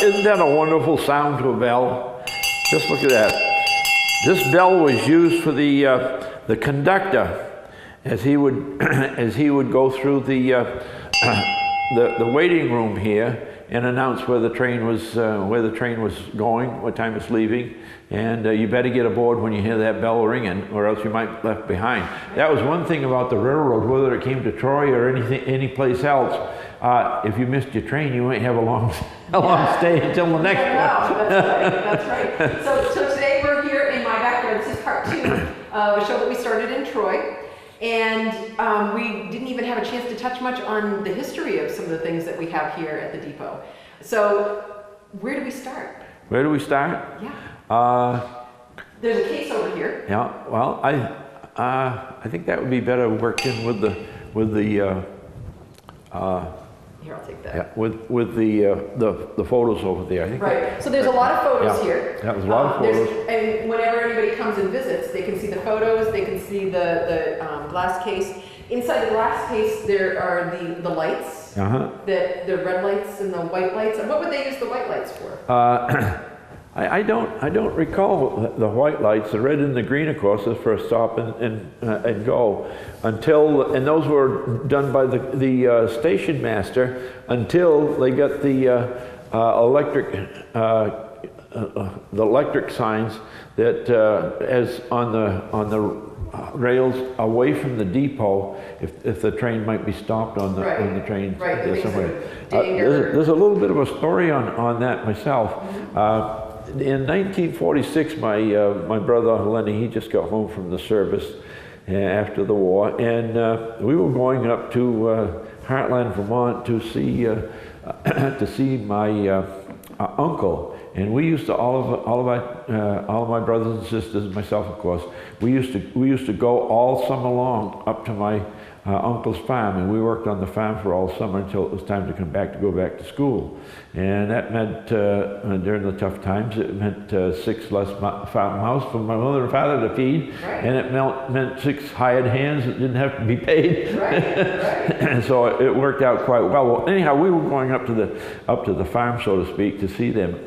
isn't that a wonderful sound to a bell? Just look at that. This bell was used for the conductor as he would go through the waiting room here and announce where the train was going, what time it's leaving, and you better get aboard when you hear that bell ringing, or else you might be left behind. That was one thing about the railroad, whether it came to Troy or any place else. If you missed your train, you might have a long stay until the next one. That's right. So today we're here in my backyard. This is part 2 of a show that we started in Troy. And we didn't even have a chance to touch much on the history of some of the things that we have here at the depot. So where do we start? Where do we start? Yeah. There's a case over here. Yeah. Well, I think that would be better worked in with the Here, I'll take that. yeah, with the photos over there. I think. Right. So there's a lot of photos here. Yeah, there's a lot of photos. And whenever anybody comes and visits, they can see the photos. They can see the glass case. Inside the glass case, there are the lights. The red lights and the white lights. And what would they use the white lights for? I don't recall the white lights. The red and the green, of course, is for a stop and go. And those were done by the station master until they got the electric signs that as on the rails away from the depot, if the train might be stopped on the train somewhere. There's a little bit of a story on that myself. In 1946, my brother Lenny, he just got home from the service after the war, and we were going up to Heartland, Vermont to see my uncle. And we used to all of my brothers and sisters, and myself, of course. We used to go all summer long up to my uncle's farm, and we worked on the farm for all summer until it was time to go back to school. And that meant during the tough times, it meant 6 less farm house for my mother and father to feed, and it meant 6 hired hands that didn't have to be paid. And so it worked out quite well. Well, anyhow, we were going up to the farm, so to speak, to see them.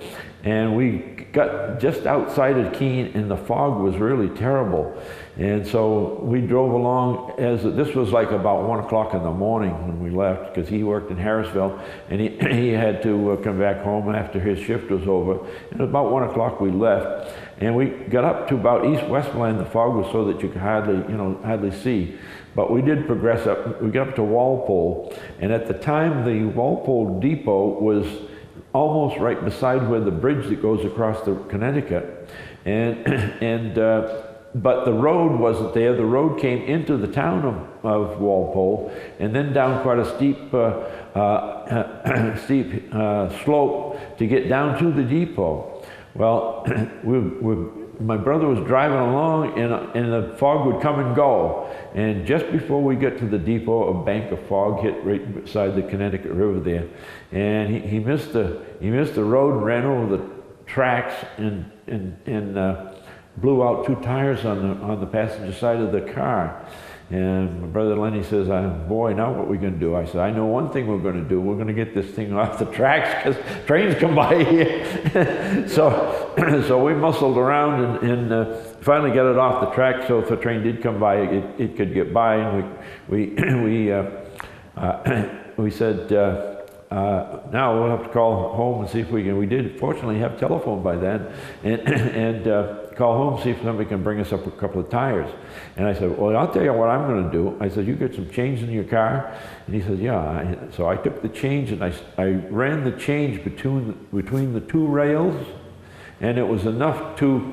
And we got just outside of Keene, and the fog was really terrible. And so we drove along this was like about 1 o'clock in the morning when we left, because he worked in Harrisville, and he had to come back home after his shift was over. And about 1 o'clock we left, and we got up to about East Westmoreland. The fog was so that you could hardly see. But we did progress up. We got up to Walpole, and at the time the Walpole depot was almost right beside where the bridge that goes across the Connecticut, but the road wasn't there. The road came into the town of Walpole, and then down quite a steep slope to get down to the depot. Well, my brother was driving along, and the fog would come and go. And just before we get to the depot, a bank of fog hit right beside the Connecticut River there, and he missed the road and ran over the tracks and blew out 2 tires on the passenger side of the car. And my brother Lenny says, boy, now what are we going to do? I said, I know one thing we're going to do. We're going to get this thing off the tracks, because trains come by here. So we muscled around and finally got it off the track, so if a train did come by, it could get by. And we said, now we'll have to call home and see if we can. We did fortunately have telephone by then, and call home, see if somebody can bring us up a couple of tires. And I said, well, I'll tell you what I'm going to do. I said, you get some change in your car? And he said, yeah. So I took the change, and I ran the change between the 2 rails, and it was enough to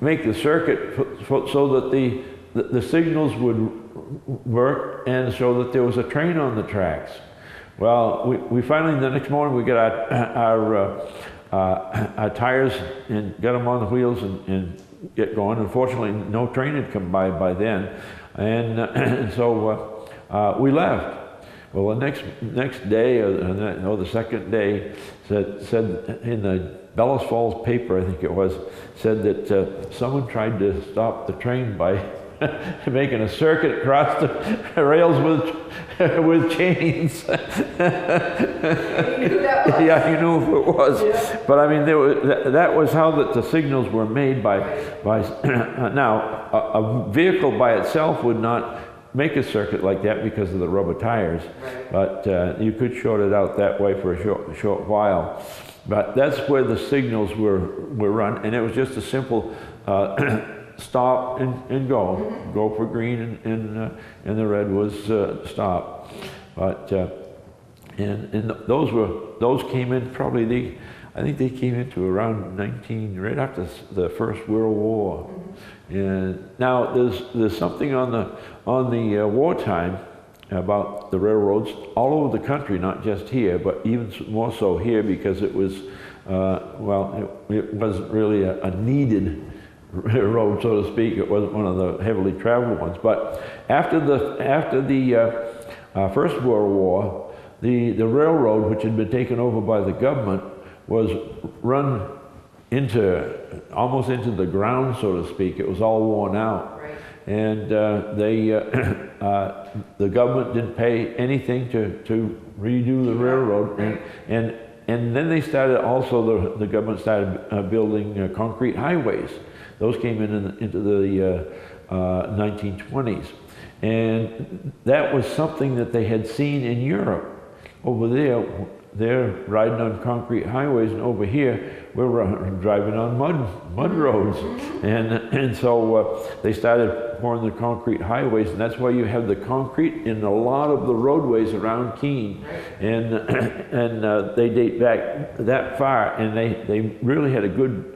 make the circuit so that the signals would work, and so that there was a train on the tracks. Well, we finally, the next morning, we got our tires and got them on the wheels and get going. Unfortunately, no train had come by then, and so we left. Well, the next day, or the second day, said in the Bellows Falls paper, I think it was, said that someone tried to stop the train by making a circuit across the rails with chains. You knew who that was. Yeah, you knew who it was. Yeah. But I mean, that was how the signals were made by now, a vehicle by itself would not make a circuit like that because of the rubber tires. Right. But you could short it out that way for a short while. But that's where the signals were run, and it was just a simple stop and go. Mm-hmm. Go for green, and the red was stop. But and those came in probably I think they came into around right after the First World War. Mm-hmm. And now there's something on the wartime about the railroads all over the country, not just here, but even more so here, because it was it wasn't really a needed road, so to speak. It wasn't one of the heavily traveled ones. But after the First World War, the railroad, which had been taken over by the government, was run almost into the ground, so to speak. It was all worn out. Right. And the government didn't pay anything to redo the railroad. Right. And then they started, also the government started building concrete highways. Those came into the 1920s. And that was something that they had seen in Europe. Over there, they're riding on concrete highways, and over here we're driving on mud roads. And so they started pouring the concrete highways, and that's why you have the concrete in a lot of the roadways around Keene. And they date back that far, and they really had a good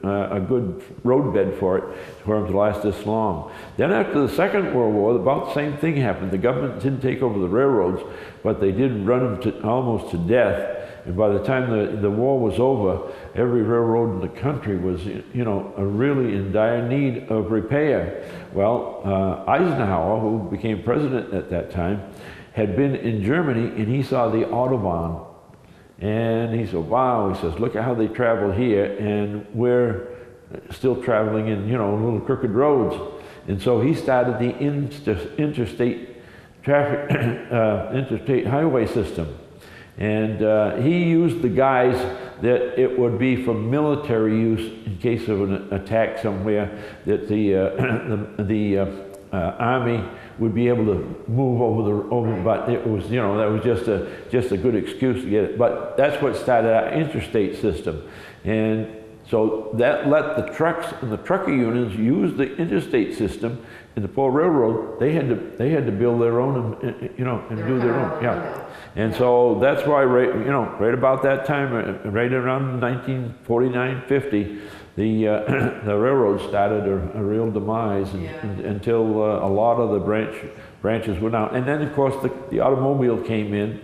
roadbed for them to last this long. Then after the Second World War, about the same thing happened. The government didn't take over the railroads, but they did run them almost to death. And by the time the war was over, every railroad in the country was, really in dire need of repair. Well, Eisenhower, who became president at that time, had been in Germany, and he saw the Autobahn. And he said, wow, he says, look at how they travel here, and we're still traveling in, little crooked roads. And so he started the interstate highway system. And he used the guise that it would be for military use in case of an attack somewhere, that the army would be able to move over. But it was, that was just a good excuse to get it. But that's what started our interstate system, and so that let the trucks and the trucker unions use the interstate system. In the poor railroad, they had to build their own and do their own. Yeah. And so that's why right about that time, right around 1949-50, the railroad started a real demise, until a lot of the branches went out. And then of course the automobile came in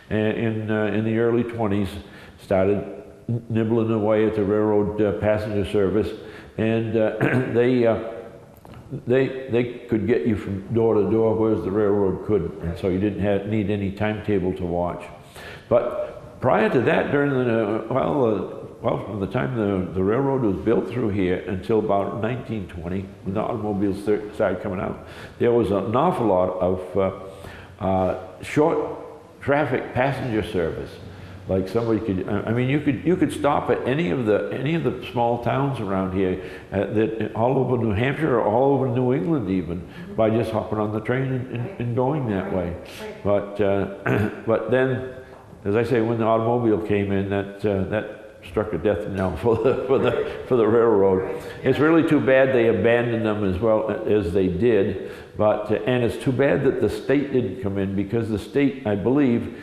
the early 20s, started nibbling away at the railroad passenger service, and they could get you from door to door, whereas the railroad couldn't, and so you didn't need any timetable to watch. But prior to that, during from the time the railroad was built through here until about 1920, when the automobiles started coming out, there was an awful lot of short traffic passenger service. Like somebody could, you could stop at any of the small towns around here, all over New Hampshire or all over New England even, by just hopping on the train and going that way. But then, as I say, when the automobile came in, that struck a death knell for the railroad. It's really too bad they abandoned them as well as they did. And it's too bad that the state didn't come in, because the state, I believe,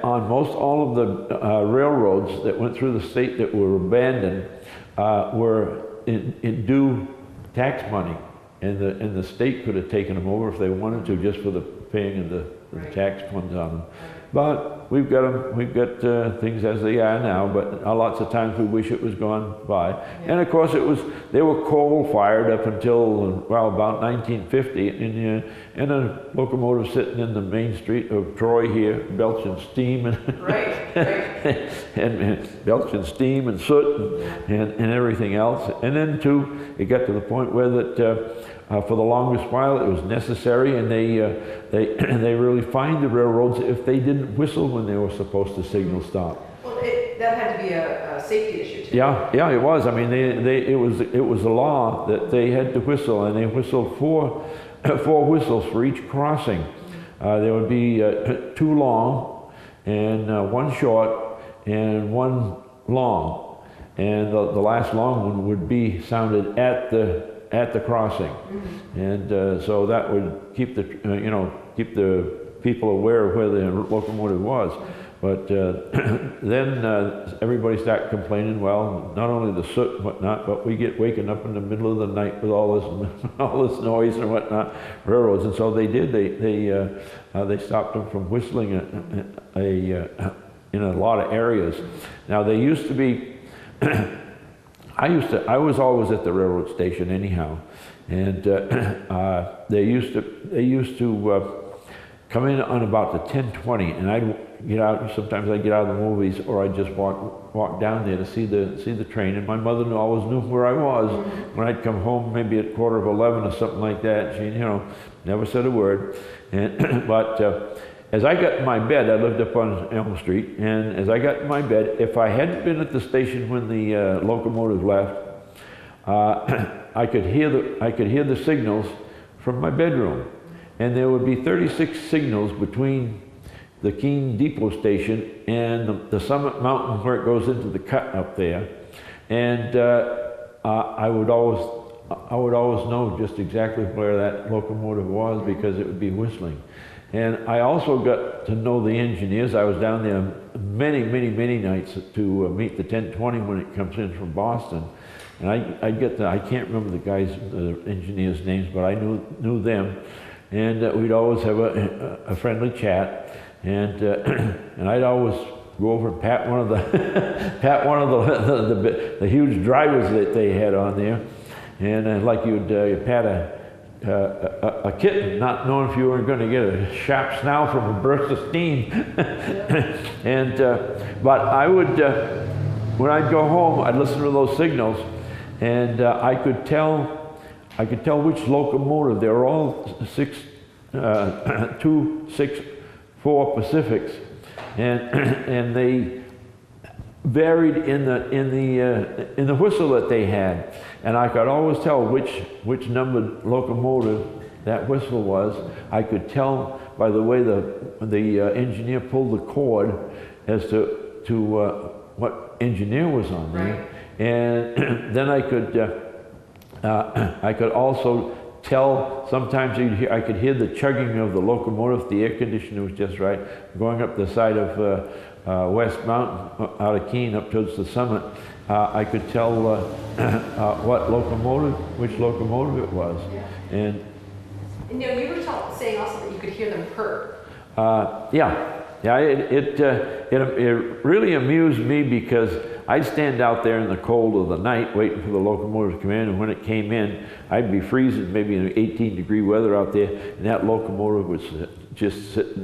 on most all of the railroads that went through the state that were abandoned were in due tax money, and the state could have taken them over if they wanted to, just for the paying of the tax funds on them. But we've got things as they are now, but lots of times we wish it was gone by. Yeah. And of course they were coal-fired up until, about 1950, and a locomotive sitting in the main street of Troy here, belching steam and, and belching steam and soot and everything else. And then too, it got to the point where that for the longest while it was necessary, and they really fined the railroads if they didn't whistle when they were supposed to signal stop. Well, that had to be a safety issue too. Yeah, it was. I mean, it was a law that they had to whistle, and they whistled four whistles for each crossing. There would be 2 long, and 1 short, and 1 long, and the last long one would be sounded at the crossing, and so that would keep keep the people aware of where the locomotive was. But then everybody started complaining. Well, not only the soot and whatnot, but we get waking up in the middle of the night with all this noise and whatnot, railroads. And so they did. They stopped them from whistling in a lot of areas. Now they used to be. I was always at the railroad station anyhow, and they used to come in on about the 10:20, and I'd get out. Sometimes I'd get out of the movies, or I'd just walk down there to see the train. And my mother always knew where I was. When I'd come home, maybe at 11:15 or something like that, she never said a word. And but as I got in my bed, I lived up on Elm Street, and as I got in my bed, if I hadn't been at the station when the locomotive left, I could hear the signals from my bedroom. And there would be 36 signals between the Keene Depot station and the Summit Mountain where it goes into the cut up there. And I would always know just exactly where that locomotive was because it would be whistling. And I also got to know the engineers. I was down there many nights to meet the 10:20 when it comes in from Boston. And I can't remember the engineers' names, but I knew them. And we'd always have a friendly chat, and I'd always go over and pat one of the huge drivers that they had on there, and like you'd pat a kitten, not knowing if you were going to get a sharp snout from a burst of steam. And but I would when I'd go home, I'd listen to those signals, and I could tell which locomotive. They were all 264 Pacifics, and they varied in the whistle that they had, and I could always tell which numbered locomotive that whistle was. I could tell by the way the engineer pulled the cord as to what engineer was on there, right. And then I could also tell. Sometimes I could hear the chugging of the locomotive. The air conditioner was just right. Going up the side of West Mountain out of Keene up towards the summit, I could tell which locomotive it was. Yeah. And you were saying also that you could hear them purr. It really amused me because I'd stand out there in the cold of the night waiting for the locomotive to come in, and when it came in, I'd be freezing, maybe in 18-degree weather out there, and that locomotive would just sit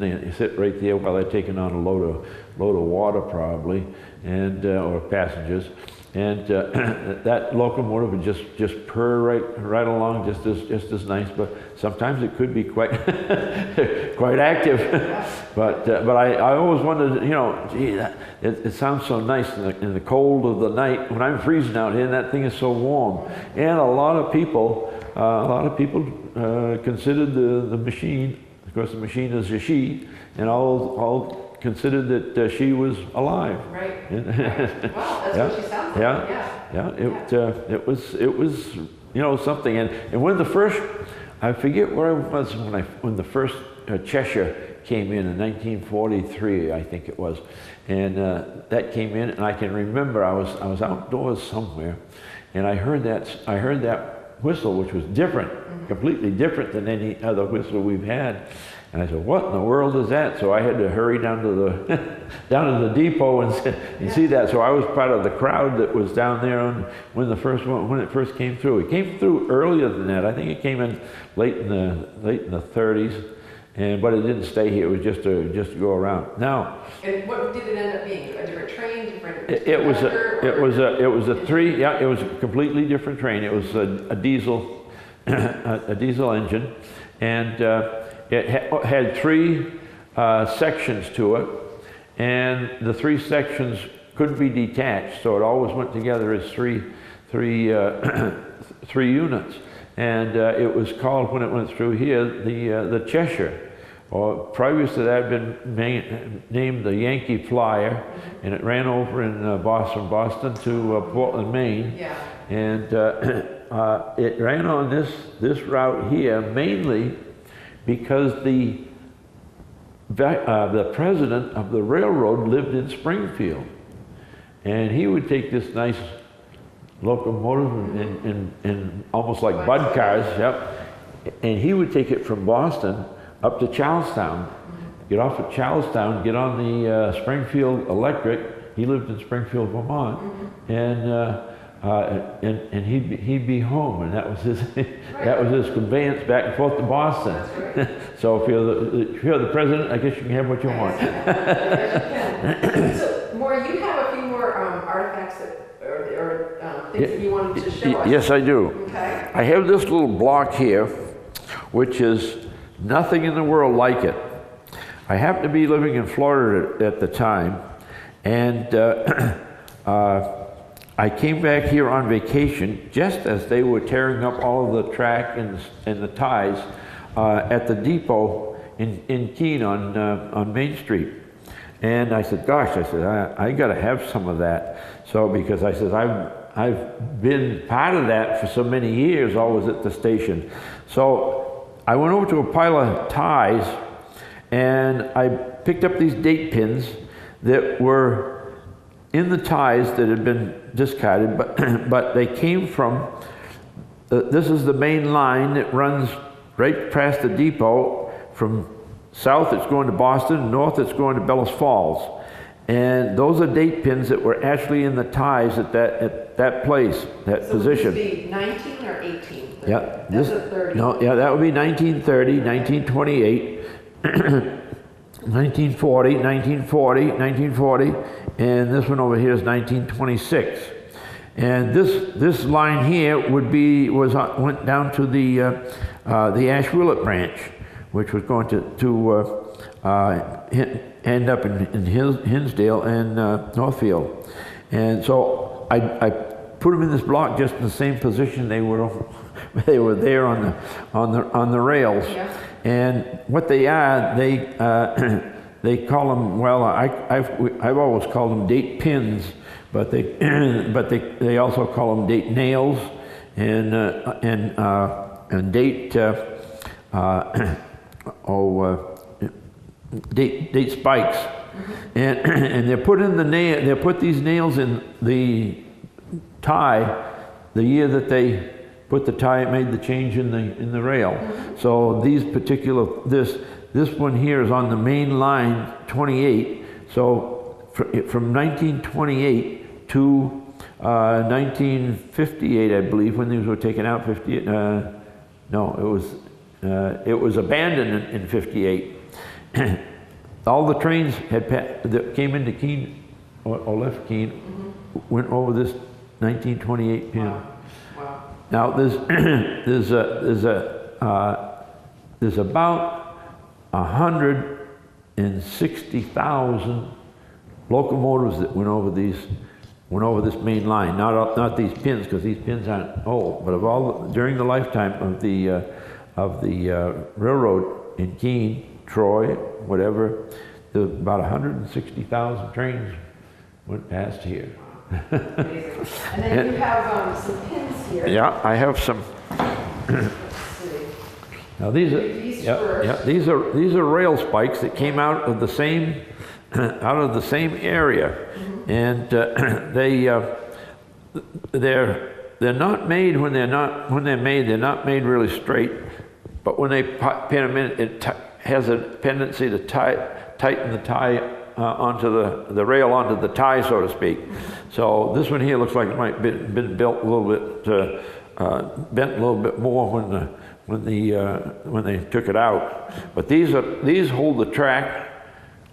right there while they're taking on a load of water probably, and or passengers. And that locomotive would just purr right along, just as nice. But sometimes it could be quite quite active. But I always wondered, gee, it sounds so nice in the cold of the night when I'm freezing out here, and that thing is so warm. And a lot of people considered the machine. Of course, the machine is a she, and all considered that she was alive. Right. Wow, that's what she sounds like. It was something. And when the first, I forget where I was when the first Cheshire came in 1943, I think it was, and that came in, and I can remember I was outdoors somewhere, and I heard that whistle, which was different, completely different than any other whistle we've had. And I said, "What in the world is that?" So I had to hurry down to the depot and see that. So I was part of the crowd that was down there when it first came through. It came through earlier than that. I think it came in late in the 30s, but it didn't stay here. It was just to go around. Now. And what did it end up being? A different train, It was a completely different train. It was a diesel a diesel engine, and it had three sections to it, and the three sections couldn't be detached, so it always went together as three units. And it was called, when it went through here, the Cheshire. Or previous to that, had been named the Yankee Flyer, and it ran over in Boston to Portland, Maine. Yeah. And it ran on this route here mainly because the president of the railroad lived in Springfield, and he would take this nice locomotive and almost like bud cars, yep, and he would take it from Boston up to Charlestown, get off at Charlestown, get on the Springfield Electric. He lived in Springfield, Vermont, and he'd be home, and that was his that was his conveyance back and forth to Boston. Right. So if you're the president, I guess you can have what you want. So, Maury, you have a few more artifacts or things that you wanted to show us. Yes, I do. Okay. I have this little block here, which is nothing in the world like it. I happened to be living in Florida at the time, and I came back here on vacation just as they were tearing up all of the track and the ties at the depot in Keene on Main Street. And I said, gosh, I got to have some of that. So because I said, I've been part of that for so many years, always at the station. So I went over to a pile of ties, and I picked up these date pins that were in the ties that had been discarded, but they came from, this is the main line that runs right past the depot. From south it's going to Boston, north it's going to Bellows Falls. And those are date pins that were actually in the ties at that place, that position. So would this be 19 or 18? Yeah, That's a 30. No, yeah, that would be 1930, 1928, 1940, 1940, 1940, and this one over here is 1926. And this line here went down to the Ashwillet branch, which was going to end up in Hinsdale and Northfield. And so I put them in this block just in the same position they were there on the rails. Yeah. And what they are, they call them, well, I've always called them date pins, but they also call them date nails and date date spikes. And they're put in they put these nails in the tie the year that they put the tie, made the change in the rail. So these particular, this one here is on the main line 28. So from 1928 to 1958, I believe, when these were taken out. 58. No, it was abandoned in 58. All the trains that came into Keene or left Keene went over this 1928 pin. Wow. Wow. Now there's about 160,000 locomotives that went over this main line. Not these pins, because these pins aren't old, but during the lifetime of the railroad in Keene, Troy, whatever, there's about 160,000 trains went past here. Amazing. And then you have some pins here. Yeah, I have some. Let's see. Now these are rail spikes that came out of the same area, and they're not made they're not made really straight, but when they pin them in, it has a tendency to tighten the tie onto the rail onto the tie, so to speak. So this one here looks like it might have been built a little bit bent a little bit more when they took it out. But these hold the track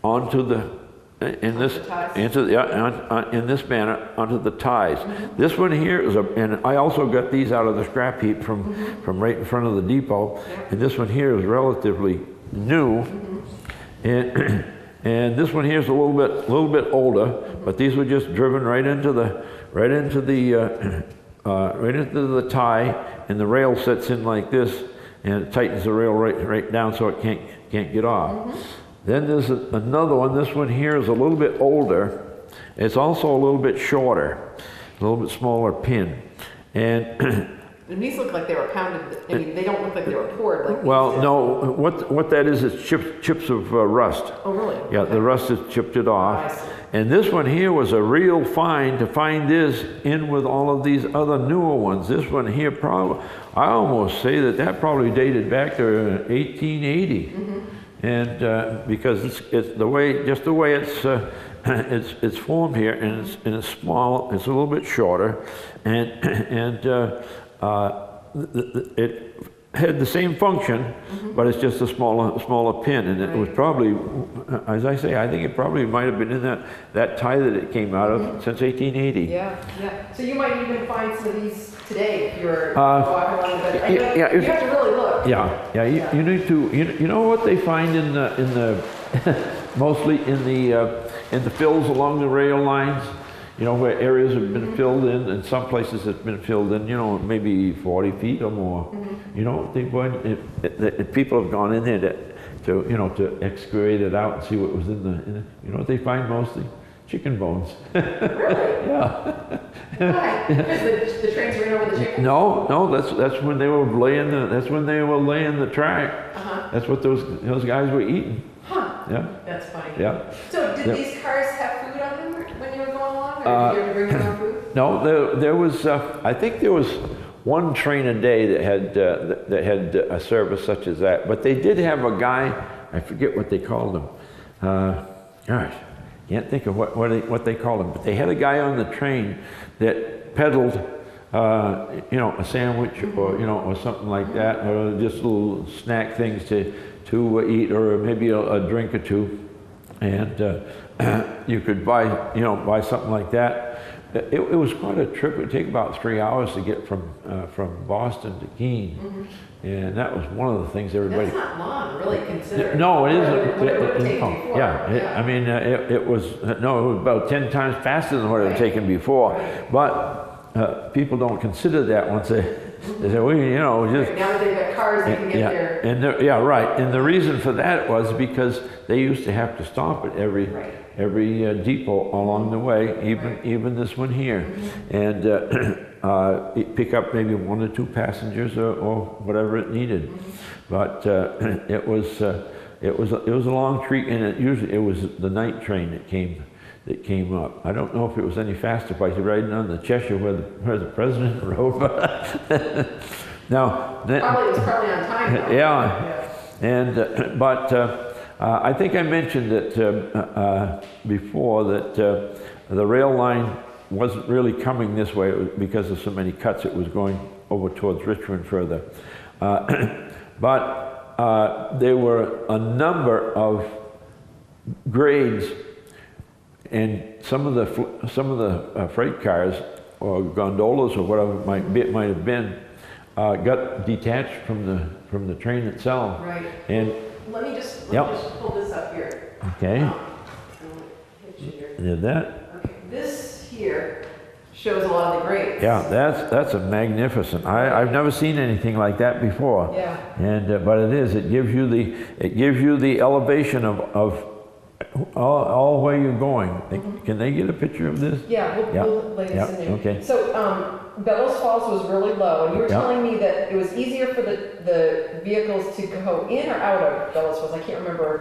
onto the in this ties. into the, in this manner onto the ties. This one here is and I also got these out of the scrap heap from right in front of the depot. And this one here is relatively new, and and this one here is a little bit older. But these were just driven right into the right into the tie, and the rail sets in like this, and it tightens the rail right down so it can't get off. Then there's another one. This one here is a little bit older. It's also a little bit shorter, a little bit smaller pin. And these look like they were pounded. I mean, they don't look like they were poured. Like well, no. What that is chips of rust. Oh, really? Yeah, Okay. the rust has chipped it off. I see. And this one here was a real find to find this in with all of these other newer ones. This one here probably, I almost say that probably dated back to 1880. And because it's the way it's formed here, and it's small, it's a little bit shorter, and it had the same function, but it's just a smaller pin, and it was probably, as I say, I think it probably might have been in that tie that it came out of since 1880. Yeah, yeah. So you might even find some of these today if you're walking along the bed. You have to really look. Yeah. You need to. You know what they find in the mostly in the fills along the rail lines. You know, where areas have been filled in, and some places have been filled in, you know, maybe 40 feet or more. You know, people have gone in there to excavate it out and see what was in the, you know what they find mostly? Chicken bones. Really? Yeah. Why? Because the trains ran over the chicken? No, that's when they were laying the track. That's what those guys were eating. Huh. Yeah. That's funny. Yeah. So did these cars have food on them when you were going along, or did you have to bring your own food? No, there was. I think there was one train a day that had a service such as that. But they did have a guy. I forget what they called him. Gosh, can't think of what they called him. But they had a guy on the train that peddled, you know, a sandwich or or something like that, or just little snack things to eat, or maybe a drink or two, and you could buy something like that. It was quite a trip. It would take about 3 hours to get from Boston to Keene, and that was one of the things everybody. That's not long, really, considering. No, it isn't. What it would take before. Yeah. I mean, it was about 10 times faster than what it had taken before, but people don't consider that once they say, well, you know, just. Now that they've got cars, they can get there. And right. And the reason for that was because they used to have to stop at every depot along the way, even this one here, and pick up maybe 1 or 2 passengers or whatever it needed. But it was a long trek, and it was the night train that came up. I don't know if it was any faster by riding on the Cheshire where the president rode, but now It was probably on time, though. yeah. And but I think I mentioned that before that the rail line wasn't really coming this way. It was because of so many cuts. It was going over towards Richmond further, but there were a number of grades. And some of the freight cars or gondolas or whatever it might have been got detached from the train itself. Right. And let me just pull this up here. okay, did that? Okay. This here shows a lot of the grades. Yeah, that's a magnificent. I've never seen anything like that before. Yeah. And but it is. It gives you the elevation of all where you're going. Can they get a picture of this? Yeah, we'll lay this in there. Okay. So Bellows Falls was really low, and you were telling me that it was easier for the vehicles to go in or out of Bellows Falls. I can't remember.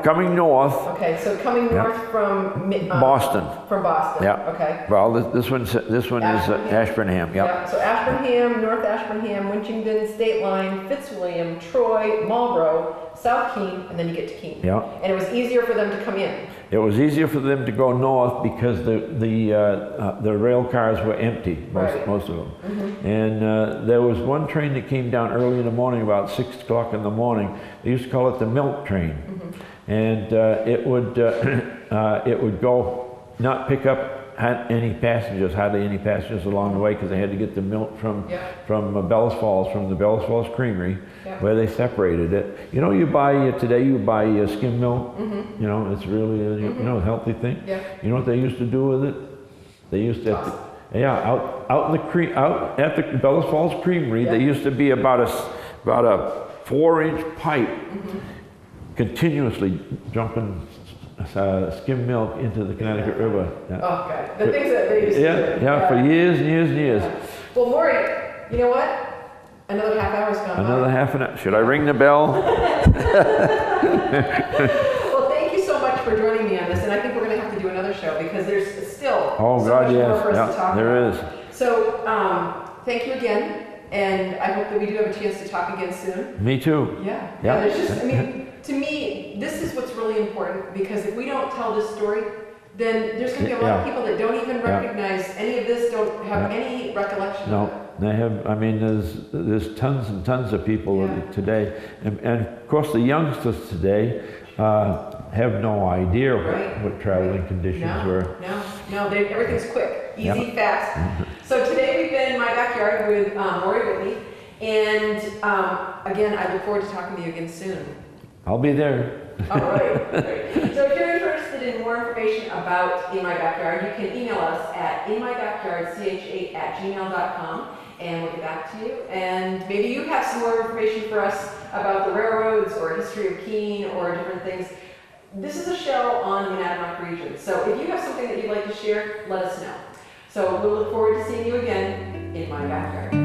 Coming north. Okay, so coming north from Boston. From Boston. Yeah. Okay. Well, this one is Ashburnham. Yep. Yeah. So Ashburnham, North Ashburnham, Winchington, State Line, Fitzwilliam, Troy, Marlborough, South Keene, and then you get to Keene. Yeah. And it was easier for them to come in. It was easier for them to go north because the rail cars were empty, most of them. And there was one train that came down early in the morning, about 6 o'clock in the morning. They used to call it the milk train. and it would go, not pick up hardly any passengers along the way, because they had to get the milk from Bellas Falls, from the Bellas Falls Creamery, where they separated it. You know, today you buy skim milk. You know, it's really a healthy thing. You know what they used to do with it? They used to out at the Bellas Falls Creamery. There used to be about a 4-inch pipe continuously dumping skim milk into the Connecticut River. Oh, God. The things that they used to do. For years and years and years. Well, Maury, you know what? Another half hour's gone by. Another half an hour. Should I ring the bell? Well, thank you so much for joining me on this, and I think we're going to have to do another show, because there's still so much more for us to talk about. There is. So, thank you again, and I hope that we do have a chance to talk again soon. Me too. Yeah. There's just, I mean, to me, this is what's really important, because if we don't tell this story, then there's going to be a lot of people that don't even recognize any of this, don't have any recollection of it. They have. I mean, there's tons and tons of people today, and of course the youngsters today have no idea what traveling conditions were. No, everything's quick, easy, fast. So today we've been in my backyard with Maury Whitney, and again, I look forward to talking to you again soon. I'll be there. All right. Great. So if you're interested in more information about In My Backyard, you can email us at inmybackyardch8@gmail.com, and we'll get back to you. And maybe you have some more information for us about the railroads or history of Keene or different things. This is a show on the Monadnock region. So if you have something that you'd like to share, let us know. So we'll look forward to seeing you again in my backyard.